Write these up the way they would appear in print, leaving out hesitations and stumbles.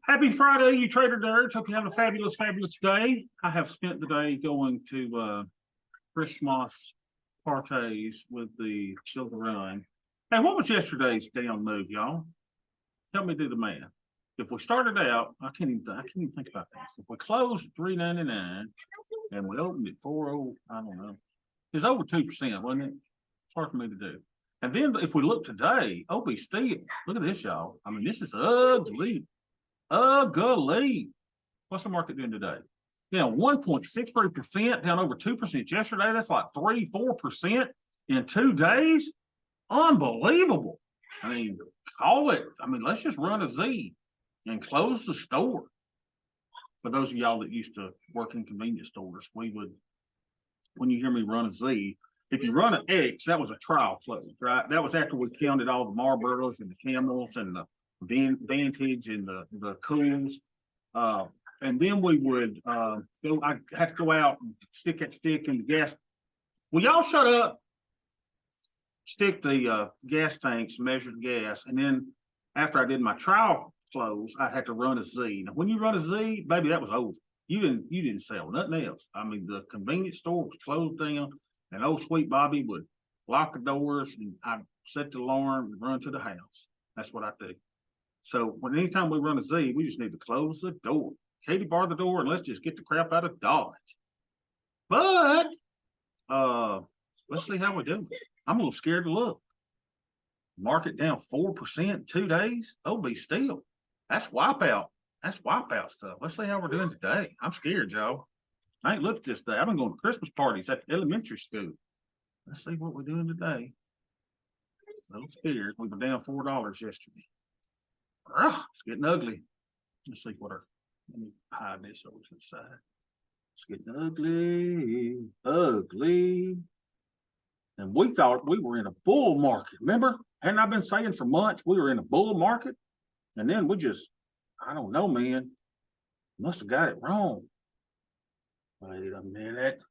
Happy Friday, you trader nerds. Hope you have a fabulous, fabulous day. I have spent the day going to Christmas parties with the children. Hey, what was yesterday's damn move, y'all? Help me do the math. If we started out, I can't even think about this. If we closed at $3.99 and we opened at 4.0, I don't know. It's over 2%, wasn't it? It's hard for me to do. And then if we look today, OB Steel, look at this, y'all. I mean, this is ugly. Ugly. What's the market doing today? Down 1.63%, down over 2% yesterday. That's like 3-4% in 2 days. Unbelievable. I mean, call it. I mean, let's just run a Z and close the store. For those of y'all that used to work in convenience stores, we would, when you hear me run a Z, if you run an X, that was a trial close, right? That was after we counted all the Marlboros and the Camels and the Vantage and the Cools. And then we would go, I had to go out and stick that stick in the gas. Will y'all shut up? Stick the gas tanks, measure the gas, and then after I did my trial close, I had to run a Z. Now, when you run a Z, baby, that was over. You didn't sell nothing else. I mean, the convenience store was closed down, and old sweet Bobby would lock the doors, and I'd set the alarm and run to the house. That's what I do. So anytime we run a Z, we just need to close the door. Katie, bar the door, and let's just get the crap out of Dodge. But let's see how we do. I'm a little scared to look. Market down 4% 2 days. OB Steel. That's wipeout. That's wipeout stuff. Let's see how we're doing today. I'm scared, y'all. I ain't looked at this day. I've been going to Christmas parties at the elementary school. Let's see what we're doing today. A little scared. We were down $4 yesterday. It's getting ugly. Let's see what let me hide this over to the side. It's getting ugly, ugly. And we thought we were in a bull market. Remember? Hadn't I been saying for months we were in a bull market? And then we just, I don't know, man. Must have got it wrong. Wait a minute.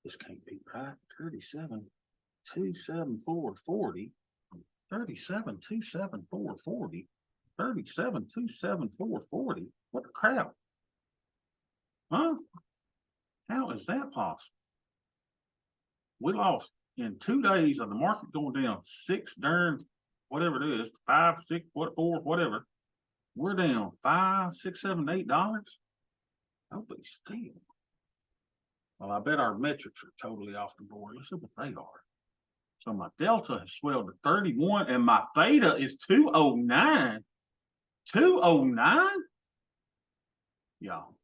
This can't be right. 37,274.40. 37,274.40. 37,274.40. What the crap? Huh? How is that possible? We lost in 2 days of the market going down whatever it is, 5, 6, 4, whatever. We're down $5, $6, $7, $8. OB Steel. Well, I bet our metrics are totally off the board. Let's see what they are. So my delta has swelled to 31, and my theta is 209. 209? Y'all.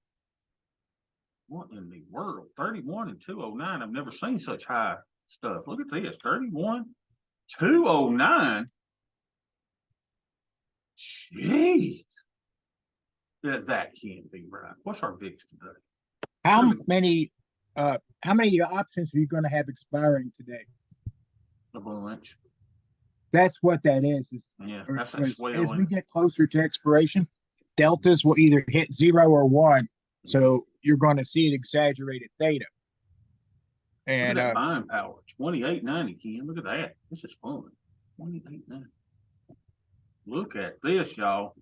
What in the world? 31 and 209. I've never seen such high stuff. Look at this. 31, 209. Jeez. That can't be right. What's our VIX today? How many options are you going to have expiring today? A bunch. That's what that is. Yeah, that's a as swell. we get closer to expiration, deltas will either hit 0 or 1. So you're going to see an exaggerated theta. And look at that buying power. 28.90, Ken. Look at that. This is fun. 28.90. Look at this, y'all.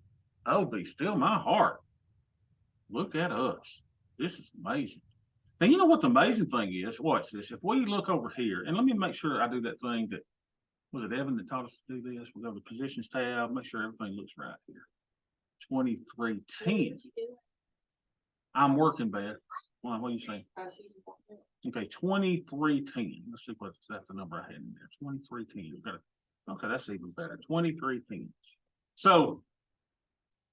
OB Steel my heart. Look at us. This is amazing. And you know what the amazing thing is? Watch this. If we look over here, and let me make sure I do that thing that, was it Evan that taught us to do this? We go to the positions tab, make sure everything looks right here. 2310. I'm working, Beth. What do you say? Okay, 2310. Let's see what that's the number I had in there. 2310. Okay, that's even better. 2310. So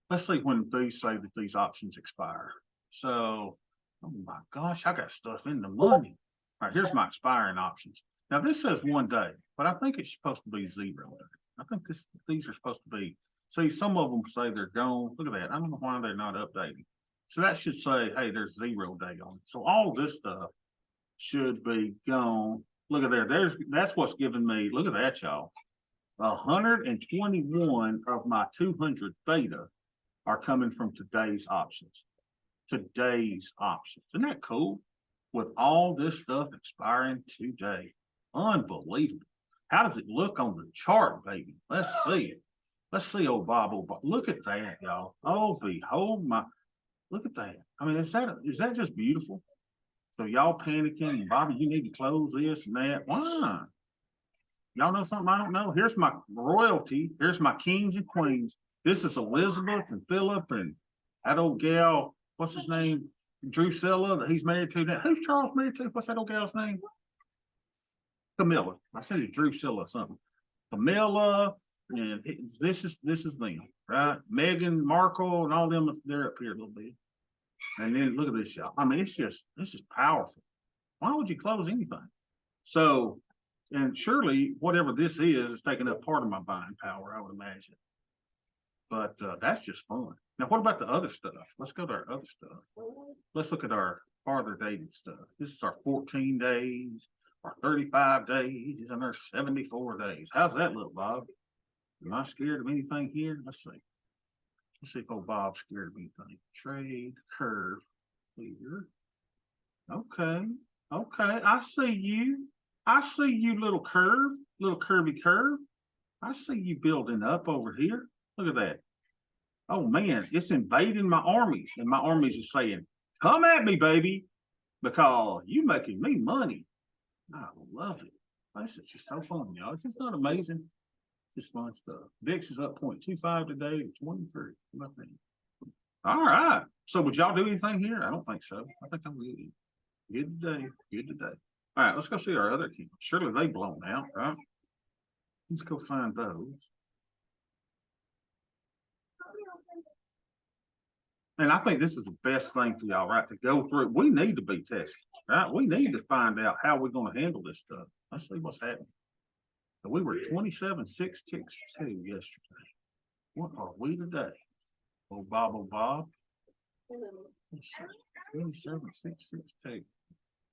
let's see when these say that these options expire. So, oh my gosh, I got stuff in the money. All right, here's my expiring options. Now this says 1 day, but I think it's supposed to be 0 days. I think these are supposed to be. See, some of them say they're gone. Look at that. I don't know why they're not updating. So that should say, hey, there's 0 day on it. So all this stuff should be gone. Look at there. That's what's giving me. Look at that, y'all. 121 of my 200 theta are coming from today's options. Today's options. Isn't that cool? With all this stuff expiring today. Unbelievable. How does it look on the chart, baby? Let's see it. Let's see old Bob. Look at that, y'all. Oh, behold my, look at that. I mean, is that just beautiful? So y'all panicking, Bobby, you need to close this and that. Why? Y'all know something I don't know? Here's my royalty. Here's my kings and queens. This is Elizabeth and Philip and that old gal, what's his name? Drusilla that he's married to now. Who's Charles married to? What's that old gal's name? Camilla. I said it's Drusilla or something. Camilla, and this is them, right? Meghan Markle and all them, they're up here a little bit. And then look at this, y'all. I mean, this is powerful. Why would you close anything? So, and surely whatever this is taking up part of my buying power, I would imagine. But that's just fun. Now, what about the other stuff? Let's go to our other stuff. Let's look at our farther dated stuff. This is our 14 days, our 35 days, and our 74 days. How's that look, Bob? Am I scared of anything here? Let's see. Let's see if old Bob's scared of anything. Trade curve here. Okay. Okay. I see you. I see you, little curve, little curvy curve. I see you building up over here. Look at that. Oh man, it's invading my armies, and my armies are saying, "Come at me, baby, because you making me money." I love it. This is just so fun, y'all. It's just not amazing. Just fun stuff. VIX is up 0.25 today to 23. What about that? All right. So would y'all do anything here? I don't think so. I think I'm good. Good today. Good today. All right, let's go see our other accounts. Surely they blown out, right? Let's go find those. And I think this is the best thing for y'all, right? To go through. We need to be tested, right? We need to find out how we're going to handle this stuff. Let's see what's happening. So we were 27,662 yesterday. What are we today? Oh, Bob, oh, Bob. 27,662.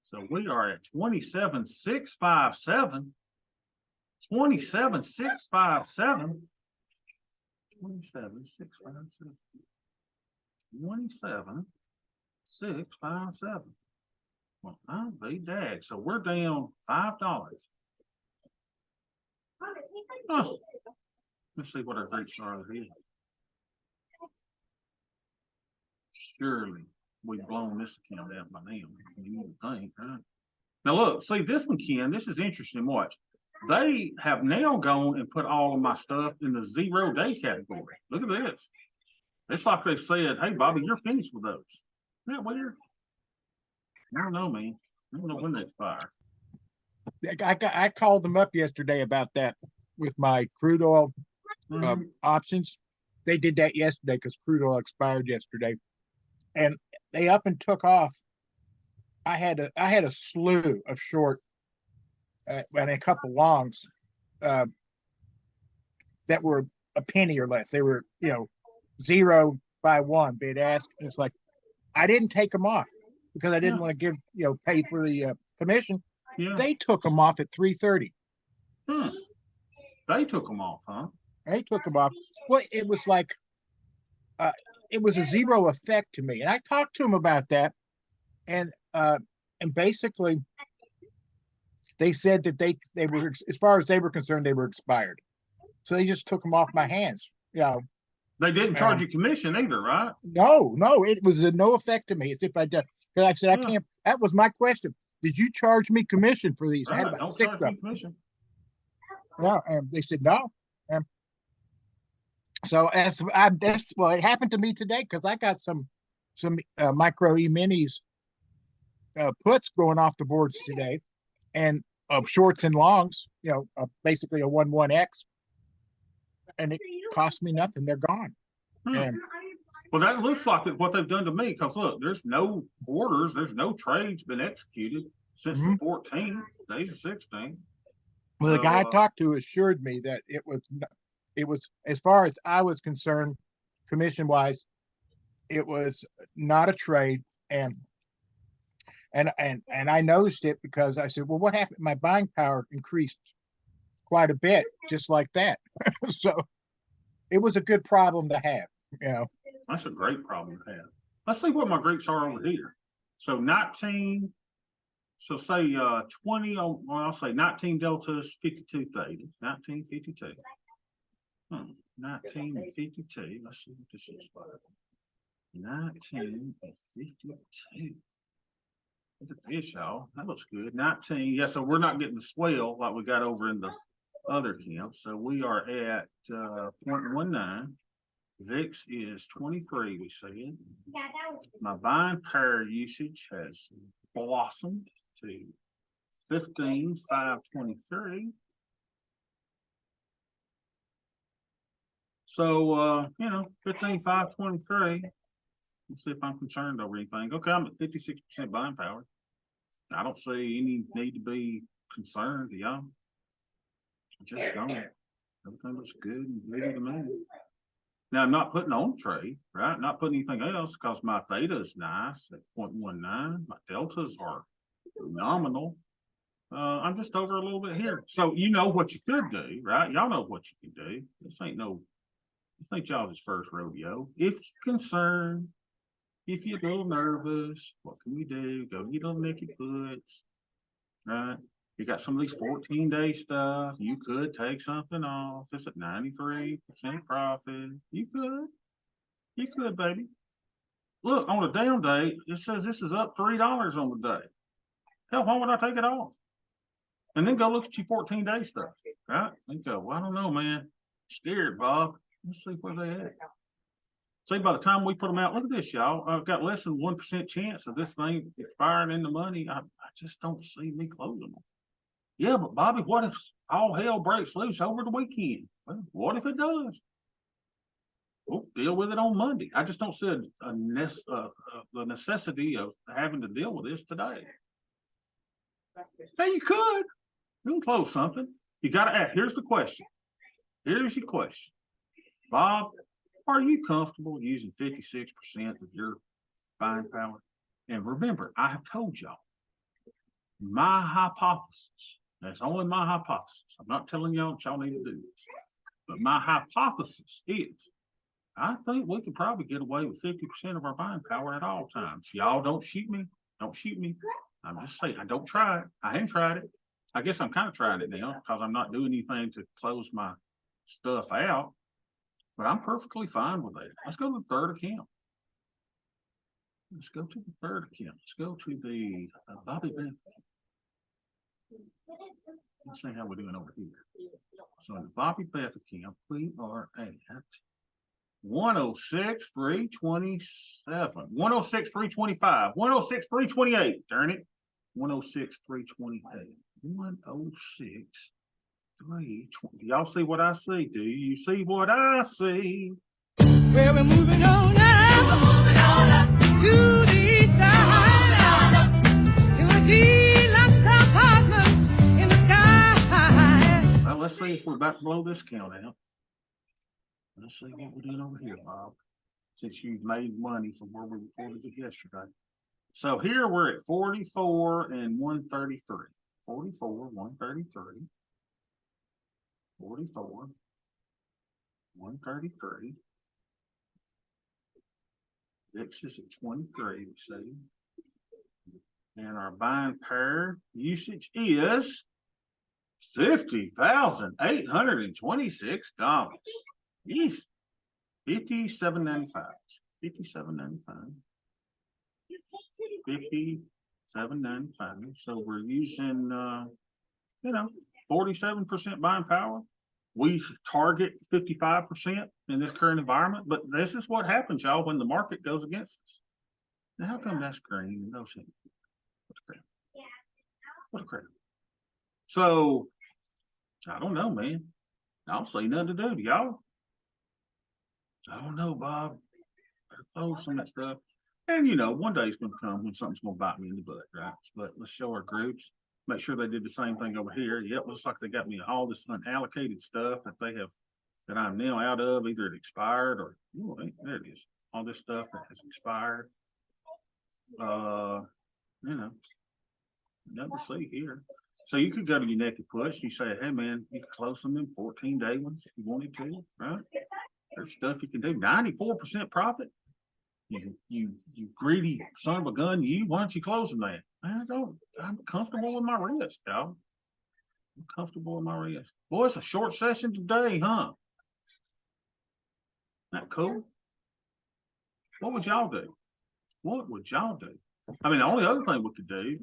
So we are at 27,657. 27,657. 27,657. 27,657. Well, I'll be dag. So we're down $5. Oh, let's see what our Greeks are here. Surely we've blown this account out by now. You would think, right? Now look, see this one, Ken. This is interesting. Watch. They have now gone and put all of my stuff in the 0-day category. Look at this. It's like they said, "Hey, Bobby, you're finished with those." Isn't that weird? I don't know, man. I don't know when they expire. I called them up yesterday about that with my crude oil options. They did that yesterday because crude oil expired yesterday, and they up and took off. I had a slew of short and a couple longs that were a penny or less. They were 0 by 1 bid ask. It's like I didn't take them off because I didn't want to give pay for the commission. Yeah. They took them off at 3:30. They took them off, huh? They took them off. Well, it was like it was a zero effect to me, and I talked to them about that, and basically they said that they were, as far as they were concerned, they were expired, so they just took them off my hands. They didn't charge you commission either, right? No, it was a no effect to me. As if I did, because I said I can't. That was my question. Did you charge me commission for these? Right. I had about Don't 6 charge of me them. commission. Yeah, and they said no. So it happened to me today because I got some micro e-minis puts going off the boards today, and shorts and longs. Basically a 1-1x, and it cost me nothing. They're gone. And well, that looks like what they've done to me. Because look, there's no orders, there's no trades been executed since the 14th. Today's the 16th. Well, the guy I talked to assured me that it was, as far as I was concerned, commission wise, it was not a trade. And I noticed it because I said, well, what happened? My buying power increased quite a bit, just like that. So it was a good problem to have. That's a great problem to have. Let's see what my Greeks are over here. So 19, so say 20, well, I'll say 19 deltas, 52 theta, 1952. 19.52. Let's see what this is. 19.52. Look at this, y'all. That looks good. 19. Yeah, so we're not getting the swell like we got over in the other camp. So we are at 0.19. VIX is 23, we said. My buying pair usage has blossomed to 15,523. So, 15,523. Let's see if I'm concerned over anything. Okay, I'm at 56% buying power. I don't see any need to be concerned, y'all. Just don't. Everything looks good and ready to move. Now, I'm not putting on trade, right? Not putting anything else because my theta is nice at 0.19. My deltas are phenomenal. I'm just over a little bit here. So you know what you could do, right? Y'all know what you can do. This ain't y'all's first rodeo. If you're concerned, if you're a little nervous, what can we do? Go get on naked puts, right? You got some of these 14-day stuff. You could take something off. It's at 93% profit. You could, baby. Look, on a down day, it says this is up $3 on the day. Hell, why would I take it off? And then go look at your 14-day stuff, right? And go, well, I don't know, man. Scared, Bob. Let's see where they at. See, by the time we put them out, look at this, y'all. I've got less than 1% chance of this thing expiring in the money. I just don't see me closing them. Yeah, but Bobby, what if all hell breaks loose over the weekend? Well, what if it does? We'll deal with it on Monday. I just don't see the necessity of having to deal with this today. Now you could. You can close something. You got to ask. Here's the question. Here's your question. Bob, are you comfortable using 56% of your buying power? And remember, I have told y'all, my hypothesis, that's only my hypothesis. I'm not telling y'all that y'all need to do this. But my hypothesis is, I think we could probably get away with 50% of our buying power at all times. Y'all don't shoot me. Don't shoot me. I'm just saying, I don't try it. I haven't tried it. I guess I'm kind of trying it now because I'm not doing anything to close my stuff out. But I'm perfectly fine with that. Let's go to the third account. Let's go to the third account. Let's go to the Bobby Beth. Let's see how we're doing over here. So in the Bobby Beth account, we are at 106,327, 106,325, 106,328. Darn it. 106,328. 106,320. Y'all see what I see? Do you see what I see? Well, we're moving on now to the side, to a deluxe apartment in the sky. Well, let's see if we're about to blow this count out. Let's see what we're doing over here, Bob. Since you've made money from where we reported it yesterday. So here we're at 44 and 133. 44, 133. 44, 133. VIX is at 23, we see. And our buying pair usage is $50,826. Yes. $57.95. $57.95. $57.95. So we're using 47% buying power. We target 55% in this current environment, but this is what happens, y'all, when the market goes against us. Now, how come that's green and those things? What's green? What's green? So, I don't know, man. I don't see nothing to do to y'all. I don't know, Bob. Better close some of that stuff. And one day it's going to come when something's going to bite me in the butt, right? But let's show our groups. Make sure they did the same thing over here. Yep, looks like they got me all this unallocated stuff that I'm now out of. Either it expired or there it is. All this stuff that has expired. Nothing to see here. So you could go to your naked puts. You say, hey man, you can close them in 14-day ones if you wanted to, right? There's stuff you can do. 94% profit. You greedy son of a gun. Why don't you close them that? I'm comfortable with my risk, y'all. I'm comfortable with my risk. Boy, it's a short session today, huh? That cool? What would y'all do? What would y'all do? I mean, the only other thing we could do,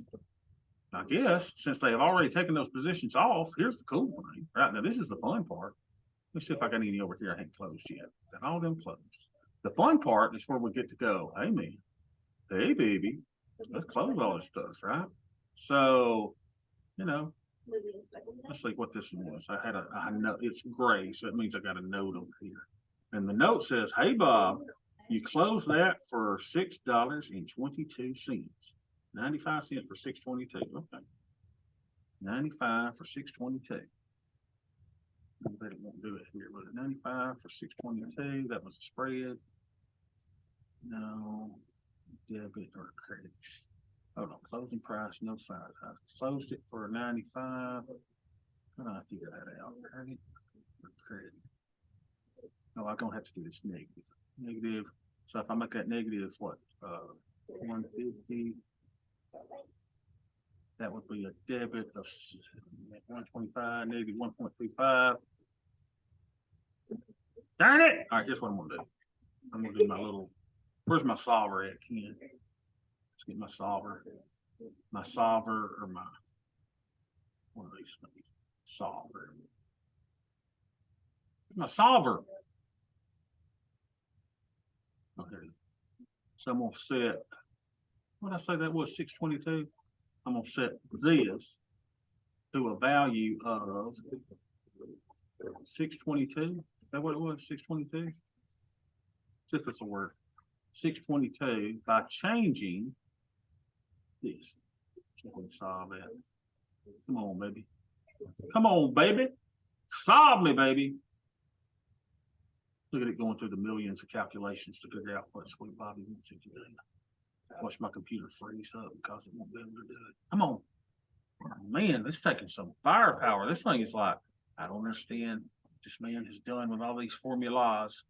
I guess, since they have already taken those positions off, here's the cool thing. Right now, this is the fun part. Let's see if I got any over here I ain't closed yet. Got all them closed. The fun part is where we get to go. Hey, man. Hey, baby. Let's close all this stuff, right? So, you know, let's see what this one was. I know it's gray, so it means I got a note over here. And the note says, hey, Bob, you close that for $6.22. 95 cents for 622. Okay. 95 for 622. I bet it won't do it here, but 95 for 622. That was a spread. No debit or credit. Hold on, closing price, no size. I closed it for 95. How do I figure that out? Credit or credit? No, I'm gonna have to do this negative. Negative. So if I make that negative, what? 150. That would be a debit of 125, negative 1.35. Darn it! All right, here's what I'm gonna do. I'm gonna do my little. Where's my solver at, Ken? Let's get my solver. My solver or my one of these things. Solver. My solver. Okay. So I'm gonna set. What did I say that was? 622. I'm gonna set this to a value of 622. Is that what it was? 622. See if it's a word. 622 by changing this. So we solve that. Come on, baby. Come on, baby. Solve me, baby. Look at it going through the millions of calculations to figure out what Sweet Bobby wants it to do. Watch my computer freeze up because it won't be able to do it. Come on. Man, this is taking some firepower. This thing is like, I don't understand what this man has done with all these formulas.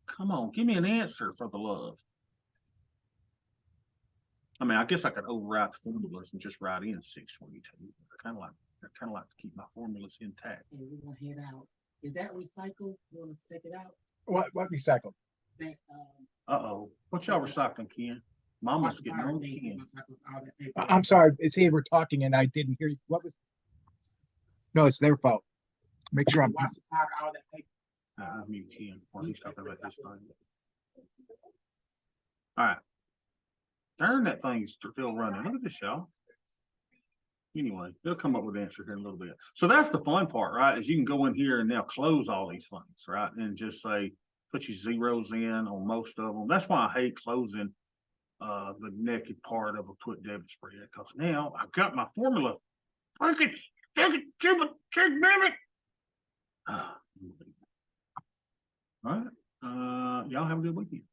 Come on, give me an answer for the love. I mean, I guess I could overwrite the formulas and just write in 622. I kind of like to keep my formulas intact. And we're gonna head out. Is that recycled? You wanna stick it out? What recycle? That, Uh-oh, what y'all recycling, Ken? Mama's getting on Ken. I'm sorry, it's here, we're talking and I didn't hear you. What was? No, it's their fault. Make sure I'm. I mute Ken while he's talking about this thing. All right. Darn, that thing's still running. Look at this, y'all. Anyway, they'll come up with an answer here in a little bit. So that's the fun part, right? Is you can go in here and now close all these things, right? And just say, put your zeros in on most of them. That's why I hate closing the naked part of a put debit spread, because now I've got my formula. Freaking take it, stupid, damn it. All right. Y'all have a good weekend.